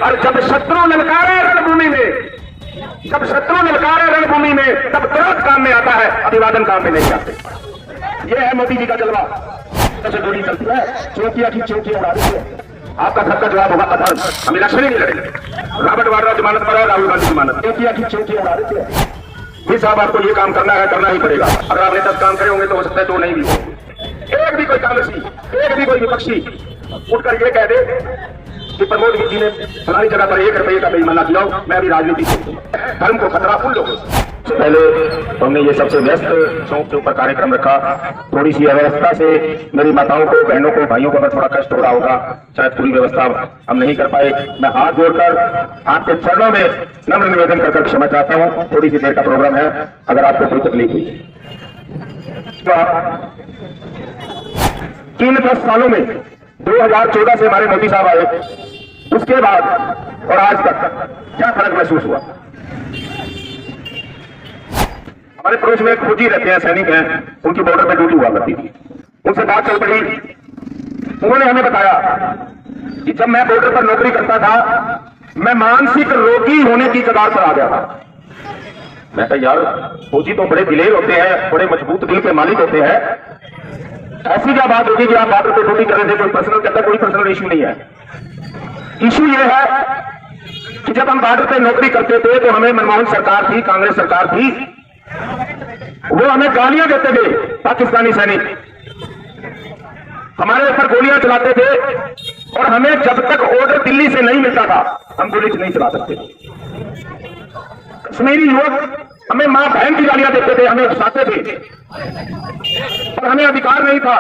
और जब शत्रु ललकारे रणभूमि में, जब शत्रु ललकारे रणभूमि में, तब तुरंत काम में आता है, अभिवादन काम में नहीं आते। ये है मोदी जी का जलवा। जैसे गोली चलती है, चौकिया की चौकिया उड़ा रही है। आपका सबका जवाब होगा अधर्म। हम इलेक्शन ही नहीं लड़ेंगे। रॉबर्ट वाड्रा जमानत पर है, राहुल गांधी जमानत। चौकिया की चौकिया उड़ा रही है। जी साहब, आपको ये काम करना है, करना ही पड़ेगा। अगर आपने 10 काम करे होंगे तो हो सकता है 2 नहीं भी हो। एक भी कोई कांग्रेसी, एक भी कोई विपक्षी उठकर ये कह दे कि प्रमोद जी ने फलानी जगह पर 1 रुपये का बेईमाना किया, मैं अभी राजनीति से धर्म को खतरा उन लोगों से। पहले हमने ये सबसे व्यस्त चौक के ऊपर कार्यक्रम रखा। थोड़ी सी अव्यवस्था से मेरी माताओं को, बहनों को, भाइयों को थोड़ा कष्ट हो रहा होगा, शायद पूरी व्यवस्था हम नहीं कर पाए। मैं हाथ जोड़कर आपके चरणों में नम्र निवेदन कर क्षमा चाहता हूँ। थोड़ी सी देर का प्रोग्राम है, अगर आपको कोई तकलीफ हुई। 3-10 सालों में 2014 से हमारे मोदी साहब आए, उसके बाद और आज तक क्या फर्क महसूस हुआ? हमारे पड़ोस में एक फौजी रहते हैं, सैनिक हैं, उनकी बॉर्डर पे ड्यूटी हुआ करती थी। उनसे बात चल पड़ी, उन्होंने हमें बताया कि जब मैं बॉर्डर पर नौकरी करता था, मैं मानसिक रोगी होने की कगार पर आ गया था। मैं कहा यार, फौजी तो बड़े दिलेर होते हैं, बड़े मजबूत दिल के मालिक होते हैं, ऐसी क्या बात होगी कि आप बॉर्डर पे ड्यूटी कर रहे थे? कोई पर्सनल कहता, कोई पर्सनल इशू नहीं है। इशू ये है कि जब हम बॉर्डर पे नौकरी करते थे तो हमें मनमोहन सरकार थी, कांग्रेस सरकार थी, वो हमें गालियां देते थे। पाकिस्तानी सैनिक हमारे ऊपर गोलियां चलाते थे और हमें जब तक ऑर्डर दिल्ली से नहीं मिलता था, हम गोली नहीं चला सकते। कश्मीरी युवक हमें मां बहन की गालियां देते थे, हमें उकसाते थे, और हमें अधिकार नहीं था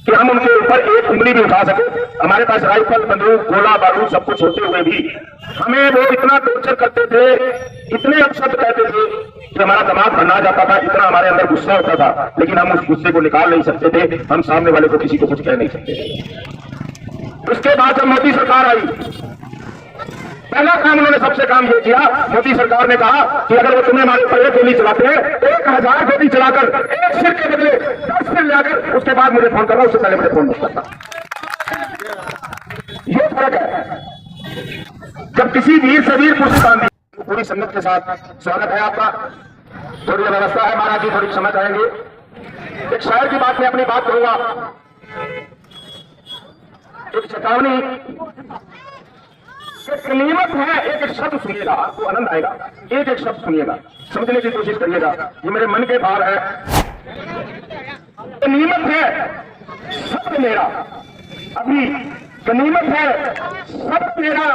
कि हम उनके ऊपर एक उंगली भी उठा सके। हमारे पास राइफल, बंदूक, गोला बारूद सब कुछ होते हुए भी हमें वो इतना टॉर्चर करते थे, इतने अपशब्द कहते थे कि हमारा दिमाग भरना जाता था, इतना हमारे अंदर गुस्सा होता था। लेकिन हम उस गुस्से को निकाल नहीं सकते थे, हम सामने वाले को किसी को कुछ कह नहीं सकते थे। उसके बाद जब मोदी सरकार आई, पहला काम उन्होंने सबसे काम ये किया, मोदी सरकार ने कहा कि अगर वो तुम्हें हमारे ऊपर 1 गोली चलाते हैं, 1000 गोली चलाकर 1 सिर के बदले 10 सिर लाकर उसके बाद मुझे फोन करना, उससे पहले मुझे फोन नहीं करता। ये फर्क है। जब किसी वीर से वीर कुर्सी बांधी, पूरी संगत के साथ स्वागत है आपका। थोड़ी व्यवस्था है महाराज जी, थोड़ी क्षमा चाहेंगे। एक शायर की बात में अपनी बात करूंगा। एक चेतावनी, एक गनीमत है, एक शब्द सुनिएगा, आपको आनंद आएगा। एक शब्द सुनिएगा, समझने की कोशिश करिएगा, ये मेरे मन के भार है। गनीमत है शब्द मेरा, अभी गनीमत है शब्द मेरा,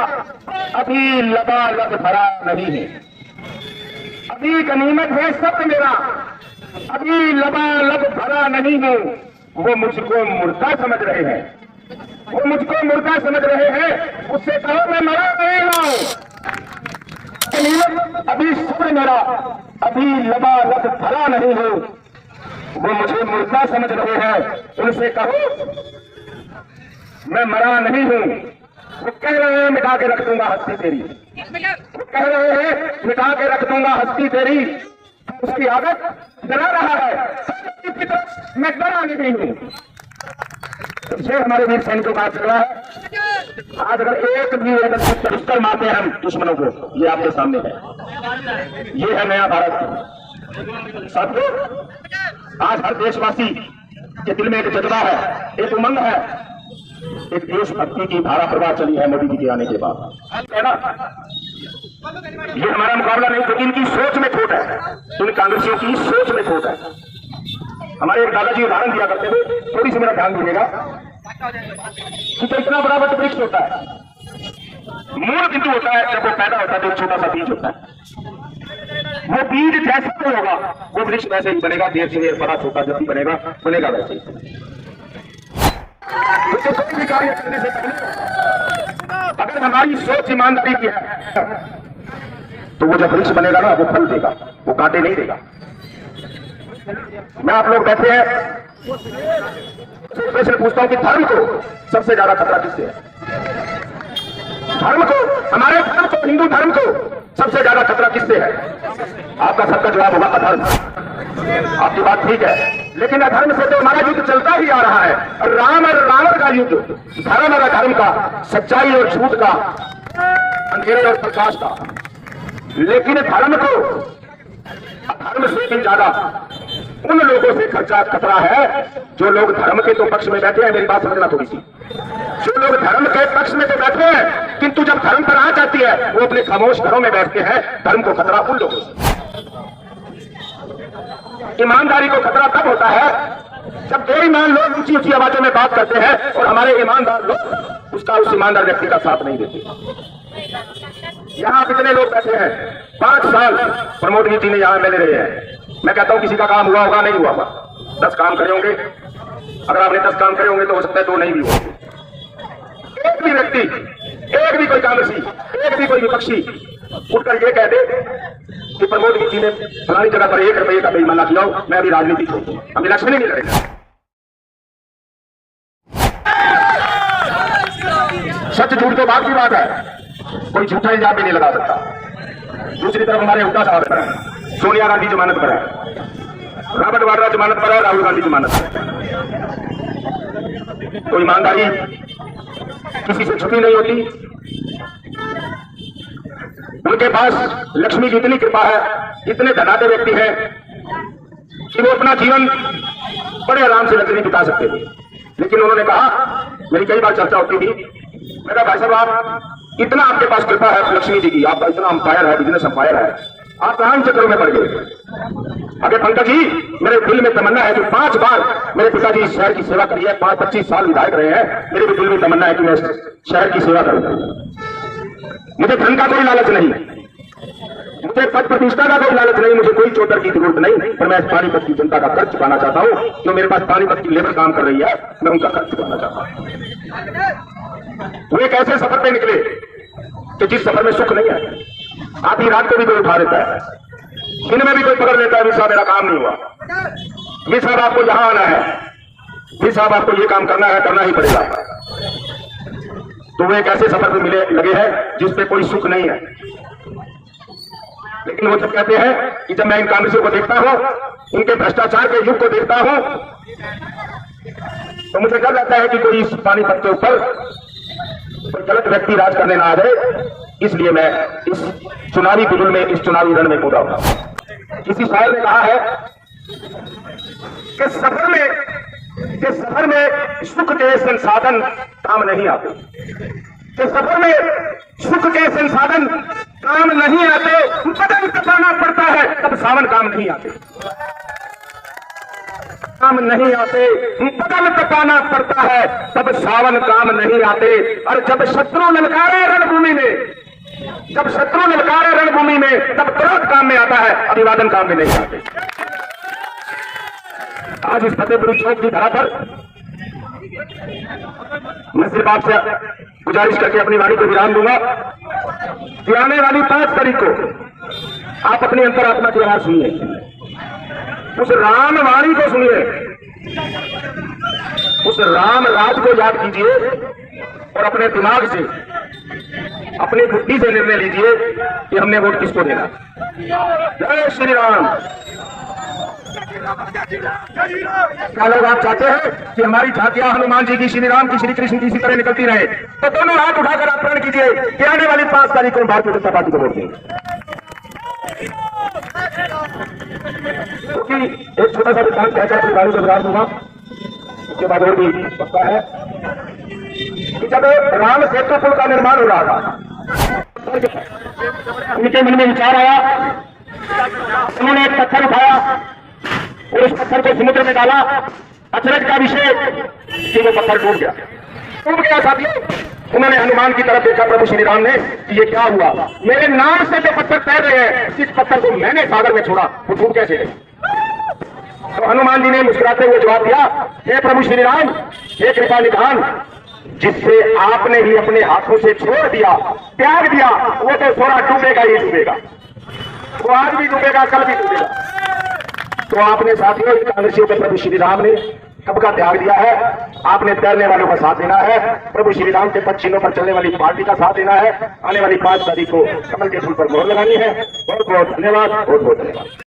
अभी लबालब भरा नहीं है। अभी गनीमत है शब्द मेरा, अभी लबालब भरा नहीं है। वो मुझको मुर्दा समझ रहे हैं, वो मुझको मुर्दा समझ रहे हैं, उससे कहो मैं मरा नहीं हूं। अभी शब्द मेरा, अभी लबालब भरा नहीं हूं। वो मुझे मुर्दा समझ रहे हैं, उनसे कहो मैं मरा नहीं हूं। वो कह रहे हैं मिटा के रख दूंगा हस्ती तेरी, वो कह रहे हैं मिटा के रख दूंगा हस्ती तेरी। उसकी आदत डरा रहा है, मैं डरा नहीं हूं। तो हमारे वीर सैनिकों का चल रहा है। आज अगर एक भी पिस्टल मारते हैं हम दुश्मनों को, ये आपके सामने है। ये है नया भारत। साथियों, आज हर देशवासी के दिल में एक जज्बा है, एक उमंग है, एक देशभक्ति की धारा प्रवाह चली है मोदी जी के आने के बाद, है ना। ये हमारा मुकाबला नहीं, क्योंकि इनकी सोच में खोट है, इन कांग्रेसियों की सोच में खोट है। हमारे एक दादाजी उदाहरण दिया करते थे, थोड़ी सी मेरा ध्यान दीजिएगा। कि तो इतना बड़ा वट वृक्ष होता है, मूल बिंदु होता है, जब वो पैदा होता है तो एक छोटा सा बीज होता है। वो बीज जैसे ही होगा वो वृक्ष वैसे ही बनेगा, देर से देर बड़ा छोटा जब भी बनेगा वैसे ही। तो कोई भी कार्य करने से पहले अगर हमारी सोच ईमानदारी की है तो वो जब वृक्ष बनेगा ना, वो फल देगा, वो कांटे नहीं देगा। मैं आप लोग बैठे हैं, प्रश्न पूछता हूं कि धर्म को सबसे ज्यादा खतरा किससे है? धर्म को, हमारे धर्म को, हिंदू धर्म को सबसे ज्यादा खतरा किससे है? आपका सबका जवाब होगा अधर्म। आपकी बात ठीक है, लेकिन अधर्म से तो हमारा युद्ध चलता ही आ रहा है। राम और रावण का युद्ध, धर्म और अधर्म का, सच्चाई और झूठ का। अंधेरे और प्रकाश का, लेकिन धर्म को धर्म से भी ज्यादा उन लोगों से खतरा है जो लोग धर्म के तो पक्ष में बैठे हैं। मेरी बात समझना थोड़ी सी, जो लोग धर्म के पक्ष में तो बैठे हैं किंतु जब धर्म पर आ जाती है वो अपने खामोश घरों में बैठते हैं। धर्म को खतरा उन लोगों से, ईमानदारी को खतरा तब होता है जब बेईमान लोग ऊंची ऊंची आवाजों में बात करते हैं और हमारे ईमानदार लोग उस ईमानदार व्यक्ति का साथ नहीं देते। यहां कितने लोग बैठे हैं, 5 साल प्रमोद जी ने यहां मिल रहे हैं। मैं कहता हूं किसी का काम हुआ होगा, नहीं हुआ होगा, 10 काम करे होंगे। अगर आपने 10 काम करे होंगे तो हो सकता है 2 नहीं भी होंगे। एक भी व्यक्ति, एक भी कोई कांग्रेसी, एक भी कोई विपक्षी उठकर ये कह दे कि प्रमोद जी ने फलानी जगह पर 1 रुपये का बेईमाना किया हो, मैं अभी राजनीति छोड़ दूं, हम इलेक्शन ही नहीं लड़ेंगे। सच झूठ तो बात की बात है, कोई झूठा इल्जाम भी नहीं लगा सकता। दूसरी तरफ हमारे हुड्डा साहब पर है, सोनिया गांधी जमानत पर है, रॉबर्ट वाड्रा जमानत पर है, राहुल गांधी जमानत पर है। तो ईमानदारी किसी से छुपी नहीं होती। उनके पास लक्ष्मी की इतनी कृपा है, इतने धनाढ्य व्यक्ति हैं कि वो अपना जीवन बड़े आराम से लग्जरी बिता सकते थे। लेकिन उन्होंने कहा, मेरी कई बार चर्चा होती थी, मेरा भाई साहब आप इतना आपके पास कृपा है लक्ष्मी जी की, आपका इतना अंपायर है, बिजनेस अंपायर है, आप कहां चक्रों में पड़ गए। अगर पंकज जी, मेरे दिल में तमन्ना है कि 5 बार मेरे पिताजी इस शहर की सेवा करी है, 25 साल विधायक रहे हैं, मेरे भी दिल में तमन्ना है कि मैं शहर की सेवा करूं। मुझे धन का कोई लालच नहीं, मुझे पद प्रतिष्ठा का कोई लालच नहीं, मुझे कोई चौधर की जरूरत नहीं, पर मैं पानीपत की जनता का कर्ज चुकाना चाहता हूं। जो मेरे पास पानीपत की लेबर काम कर रही है, मैं उनका कर्ज चुकाना चाहता हूं। वो एक ऐसे सफर पे निकले कि जिस सफर में सुख नहीं है। आधी रात को भी कोई उठा देता है, दिन में भी कोई पकड़ लेता है, साहब मेरा काम नहीं हुआ, ये साहब आपको यहां आना है, ये साहब आपको ये काम करना है, करना ही पड़ेगा। तो वो एक ऐसे सफर पे मिले लगे हैं जिसपे कोई सुख नहीं है। लेकिन वो जब कहते हैं कि जब मैं इन कांग्रेसियों को देखता हूं, इनके भ्रष्टाचार के युग को देखता हूं, तो मुझे डर लगता है कि कोई इस पानीपत के ऊपर कोई गलत व्यक्ति राज करने ना आ जाए। इसलिए मैं इस चुनावी बिगुल में, इस चुनावी रण में कूदा हूं। किसी शायर ने कहा है कि सफर में सुख के संसाधन काम नहीं आते, कि सफर में सुख के संसाधन काम नहीं आते, बदन तपाना पड़ता है तब सावन काम नहीं आते, काम नहीं आते, बदल तपाना पड़ता है तब सावन काम नहीं आते। और जब शत्रु ललकारे रणभूमि में, जब शत्रु ललकारे रणभूमि में, तब क्रोध काम में आता है, अभिवादन काम में नहीं आते। आज इस फतेहपुर चौक की धरा पर मैं सिर्फ आपसे गुजारिश करके अपनी वाणी को विराम दूंगा कि आने वाली 5 तारीख को आप अपनी अंतरात्मा की आवाज सुनिए, उस राम वाणी को सुनिए, उस राम राज को याद कीजिए और अपने दिमाग से, अपनी बुद्धि से निर्णय लीजिए कि हमने वोट किसको देना। जय श्री राम। क्या लोग आप चाहते हैं कि हमारी झांकियां हनुमान जी की, श्री राम की, श्री कृष्ण की इसी तरह निकलती रहे? तो दोनों हाथ उठाकर आप प्रण कीजिए कि आने वाली 5 तारीख को भारतीय जनता पार्टी को वोट देंगे। क्योंकि एक छोटा सा विधान कहकर अपनी गाड़ी को विराम दूंगा, उसके बाद और भी पक्का है कि जब राम सेतु पुल का निर्माण हो रहा था, उनके मन में विचार आया, उन्होंने एक पत्थर उठाया और उस पत्थर को समुद्र में डाला। अचरज का विषय कि वो पत्थर टूट गया साथियों। उन्होंने हनुमान की तरफ देखा, प्रभु श्री राम ने, कि ये क्या हुआ, मेरे नाम से जो पत्थर तैर रहे हैं, इस पत्थर को मैंने सागर में छोड़ा, वो टूट कैसे गए? तो हनुमान जी ने मुस्कुराते हुए जवाब दिया, हे प्रभु श्री राम, हे कृपा निधान, जिससे आपने ही अपने हाथों से छोड़ दिया, त्याग दिया, वो तो थोड़ा डूबेगा ही डूबेगा, वो आज भी डूबेगा, कल भी डूबेगा। तो आपने साथियों कांग्रेसियों के प्रभु श्री राम ने कब का त्याग दिया है? आपने तैरने वालों का साथ देना है, प्रभु श्री राम के पद चिन्हों पर चलने वाली पार्टी का साथ देना है। आने वाली 5 तारीख को कमल के फूल पर मोहर लगानी है। बहुत बहुत धन्यवाद, बहुत बहुत धन्यवाद।